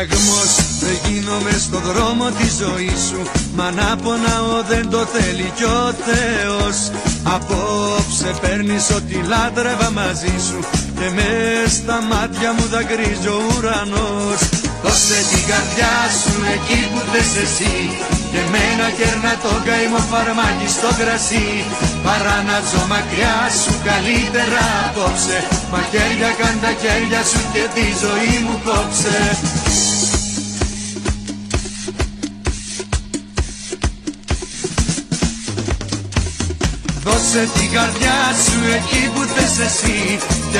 φραγμός, δεν γίνομαι στο δρόμο τη ζωή σου. Μα να πονάω δεν το θέλει κι ο Θεός. Απόψε παίρνεις ό,τι λάτρευα μαζί σου και μες στα μάτια μου δακρύζει ο ουρανός. Δώσε την καρδιά σου εκεί που θες εσύ και μένα κέρνα το καημό φαρμάκι στο κρασί. Παρά να ζω μακριά σου καλύτερα απόψε. Μαχαίρια κάν τα χέρια σου και τη ζωή μου κόψε. Δώσε την καρδιά σου εκεί που θες εσύ και